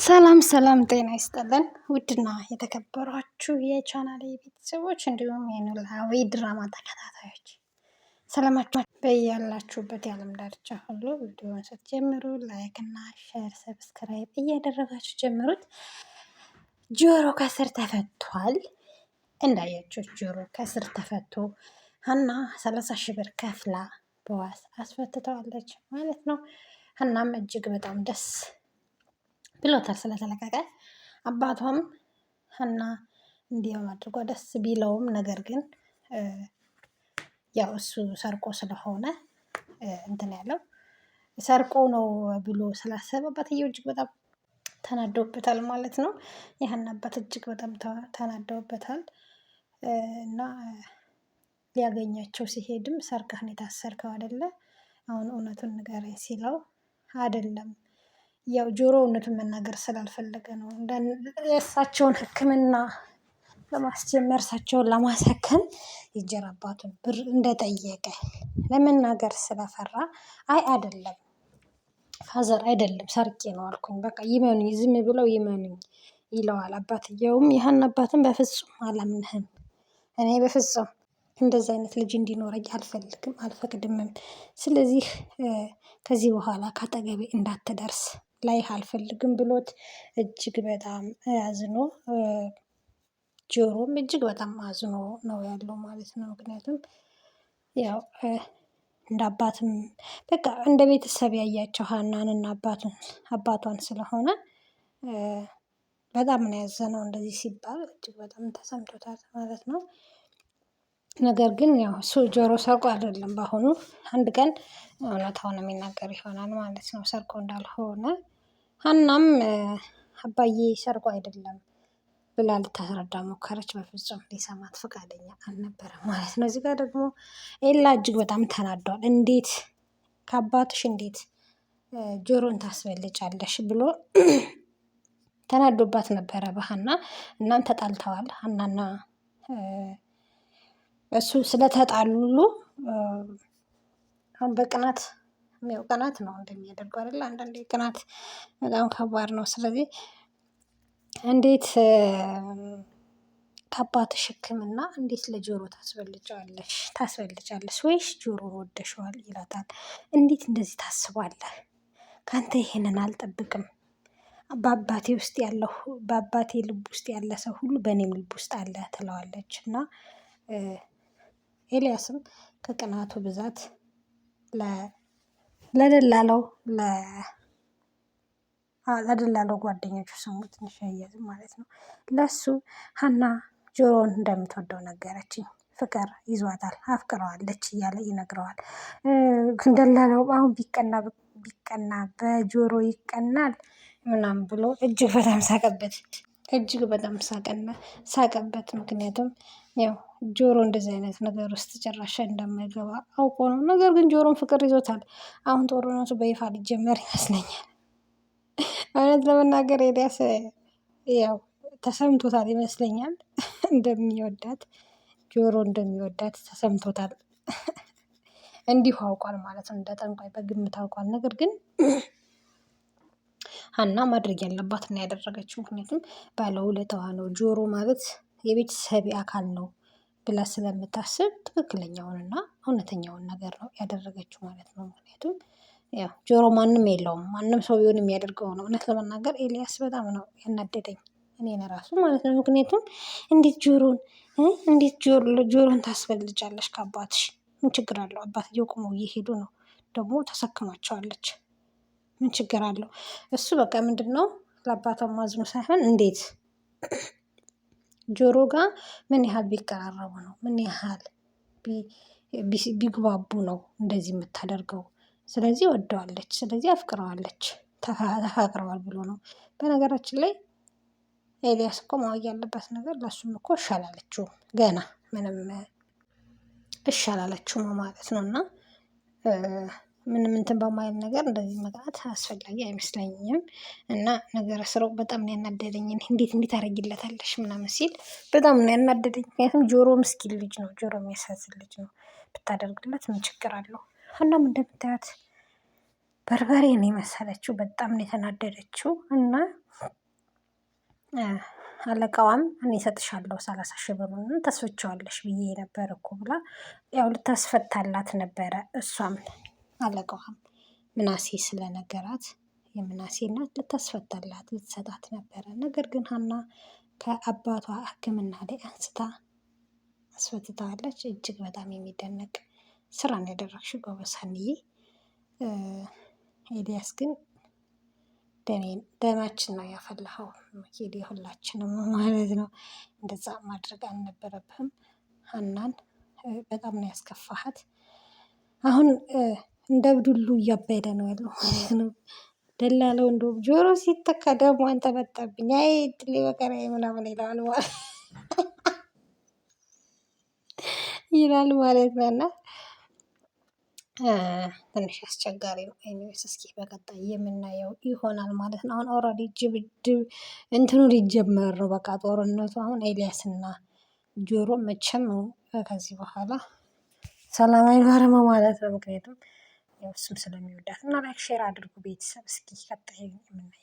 ሰላም ሰላም፣ ጤና ይስጥልን ውድና የተከበሯችሁ የቻናሌ ቤተሰቦች እንዲሁም የኖላዊ ድራማ ተከታታዮች ሰላማችሁ በያላችሁበት የዓለም ዳርቻ ሁሉ ቪዲዮውን ስትጀምሩ ላይክ እና ሼር ሰብስክራይብ እያደረጋችሁ ጀምሩት። ጆሮ ከስር ተፈቷል። እንዳያችሁ ጆሮ ከስር ተፈቶ ሀና 30,000 ብር ከፍላ በዋስ አስፈትተዋለች ማለት ነው። ሀናም እጅግ በጣም ደስ ብሎታል ስለተለቀቀ። አባቷም ሀና እንዲያው አድርጓ ደስ ቢለውም ነገር ግን ያው እሱ ሰርቆ ስለሆነ እንትን ያለው ሰርቆ ነው ብሎ ስላሰበ አባትየው እጅግ በጣም ተናደውበታል ማለት ነው። የሀና አባት እጅግ በጣም ተናደውበታል እና ሊያገኛቸው ሲሄድም ሰርቀህ ነው የታሰርከው አይደለ? አሁን እውነቱን ንገረኝ ሲለው አይደለም ያው ጆሮ እውነቱን መናገር ስላልፈለገ ነው። የእሳቸውን ሕክምና ለማስጀመር እሳቸውን ለማሳከም የእንጀራ አባቱን ብር እንደጠየቀ ለመናገር ስለፈራ አይ አይደለም ፋዘር አይደለም ሰርቄ ነው አልኩኝ፣ በቃ ይመኑኝ፣ ዝም ብለው ይመኑኝ ይለዋል። አባትየውም ይህን አባትን በፍጹም አላምንህም፣ እኔ በፍጹም እንደዚህ አይነት ልጅ እንዲኖረኝ አልፈልግም አልፈቅድምም። ስለዚህ ከዚህ በኋላ ካጠገቤ እንዳትደርስ ላይህ አልፈልግም ብሎት እጅግ በጣም አዝኖ ጆሮም እጅግ በጣም አዝኖ ነው ያለው ማለት ነው። ምክንያቱም ያው እንደ አባትም በቃ እንደ ቤተሰብ ያያቸው ሀናንና አባቷን ስለሆነ በጣም ነው ያዘነው። እንደዚህ ሲባል እጅግ በጣም ተሰምቶታል ማለት ነው። ነገር ግን ያው እሱ ጆሮ ሰርቆ አይደለም፣ በአሁኑ አንድ ቀን እውነታውን የሚናገር ይሆናል ማለት ነው ሰርቆ እንዳልሆነ። ሀናም አባዬ ሰርቆ አይደለም ብላ ልታስረዳ ሞከረች። በፍጹም ሊሰማት ፈቃደኛ አልነበረም ማለት ነው። እዚህ ጋር ደግሞ ኤላ እጅግ በጣም ተናዷል። እንዴት ከአባትሽ እንዴት ጆሮን ታስበልጫለሽ ብሎ ተናዶባት ነበረ በሀና። እናም ተጣልተዋል። ሀናና እሱ ስለተጣሉ አሁን በቅናት ያው ቅናት ነው እንደሚያደርገው አይደል? አንዳንዴ ቅናት በጣም ከባድ ነው። ስለዚህ እንዴት ከአባትሽ ሕክምና እንዴት ለጆሮ ታስበልጫለሽ ወይስ ጆሮ ወደሸዋል ይላታል። እንዴት እንደዚህ ታስባለህ? ካንተ ይሄንን አልጠብቅም። በአባቴ ልብ ውስጥ ያለ ሰው ሁሉ በእኔም ልብ ውስጥ አለ ትለዋለች። እና ኤልያስም ከቅናቱ ብዛት ለደላለው ጓደኞቹ ስሙ ትንሽ አያዝም ማለት ነው። ለሱ ሀና ጆሮን እንደምትወደው ነገረችኝ፣ ፍቅር ይዟታል፣ አፍቅረዋለች እያለ ይነግረዋል። ደላላው አሁን ቢቀና በጆሮ ይቀናል ምናምን ብሎ እጅግ በጣም ሳቀበት። ምክንያቱም ያው ጆሮ እንደዚህ አይነት ነገር ውስጥ ጭራሽ እንደማይገባ አውቆ ነው። ነገር ግን ጆሮን ፍቅር ይዞታል። አሁን ጦርነቱ በይፋ ሊጀመር ይመስለኛል። እውነት ለመናገር ኤልያስ ያው ተሰምቶታል ይመስለኛል እንደሚወዳት፣ ጆሮ እንደሚወዳት ተሰምቶታል። እንዲሁ አውቋል ማለት ነው፣ እንደ ጠንቋይ በግምት አውቋል። ነገር ግን ሀና ማድረግ ያለባት እና ያደረገችው፣ ምክንያቱም ባለውለታዋ ነው፣ ጆሮ ማለት የቤተሰብ አካል ነው ብላ ስለምታስብ ትክክለኛውንና እውነተኛውን ነገር ነው ያደረገችው ማለት ነው። ምክንያቱም ያው ጆሮ ማንም የለውም፣ ማንም ሰው ቢሆን የሚያደርገው ነው። እውነት ለመናገር ኤልያስ በጣም ነው ያናደደኝ እኔን ራሱ ማለት ነው። ምክንያቱም እንዴት ጆሮን ታስበልጫለሽ ከአባትሽ? ምን ችግር አለው? አባትየው ቁመው እየሄዱ ነው፣ ደግሞ ተሰክማቸዋለች። ምን ችግር አለው? እሱ በቃ ምንድነው ለአባቷ ማዝኖ ሳይሆን እንዴት ጆሮ ጋር ምን ያህል ቢቀራረቡ ነው፣ ምን ያህል ቢግባቡ ነው እንደዚህ የምታደርገው። ስለዚህ ወደዋለች፣ ስለዚህ አፍቅረዋለች፣ ተፋቅረዋል ብሎ ነው። በነገራችን ላይ ኤልያስ እኮ ማወቅ ያለበት ነገር ለሱም እኮ እሺ አላለችውም፣ ገና ምንም እሺ አላለችውም ማለት ነው። እና ምንም እንትን በማይል ነገር እንደዚህ መቅናት አስፈላጊ አይመስለኝም። እና ነገረ ስራው በጣም ነው ያናደደኝ። እንዴት ታደርጊለታለሽ ምናምን ሲል በጣም ነው ያናደደኝ። ምክንያቱም ጆሮ ምስኪን ልጅ ነው፣ ጆሮ የሚያሳዝን ልጅ ነው። ብታደርግለት ምን ችግር አለው? ሀናም እንደምታያት በርበሬ ነው የመሰለችው፣ በጣም ነው የተናደደችው። እና አለቃዋም እኔ እሰጥሻለሁ 30,000 ብሩን ታስፈችዋለሽ ብዬ ነበር እኮ ብላ ያው ልታስፈታላት ነበረ። እሷም አለቃዋም ምናሴ ስለነገራት የምናሴ እናት ልታስፈታላት ልትሰጣት ነበረ። ነገር ግን ሀና ከአባቷ ሕክምና ላይ አንስታ አስፈትታለች። እጅግ በጣም የሚደነቅ ስራ ነው ያደረግሽው ጎበዝ ሀንዬ። ኤልያስ ግን ደማችን ነው ያፈላኸው ሄድ የሁላችንም ማለት ነው። እንደዛ ማድረግ አልነበረብህም። ሀናን በጣም ነው ያስከፋሃት። አሁን እንደ እብድ ሁሉ እያበደ ነው ያለው ማለት ነው። ደላለው እንደውም ጆሮ ሲተካ ደግሞ አንተ መጣብኝ አይ ድሌ በቀራዬ ምናምን ይለዋል ማለት ይላል ማለት ነው። እና ትንሽ አስቸጋሪ ነው። ኤኒዌይስ እስኪ በቀጣይ የምናየው ይሆናል ማለት ነው። አሁን ኦልሬዲ ድብድብ እንትኑ ሊጀመር ነው። በቃ ጦርነቱ አሁን ኤልያስና ጆሮ መቼም ከዚህ በኋላ ሰላም አይኖርም ማለት ነው። ምክንያቱም ያው እሱም ስለሚወዳት እና ላይክ ሼር አድርጉ ቤተሰብ እስኪ ቀጣይ የምናየው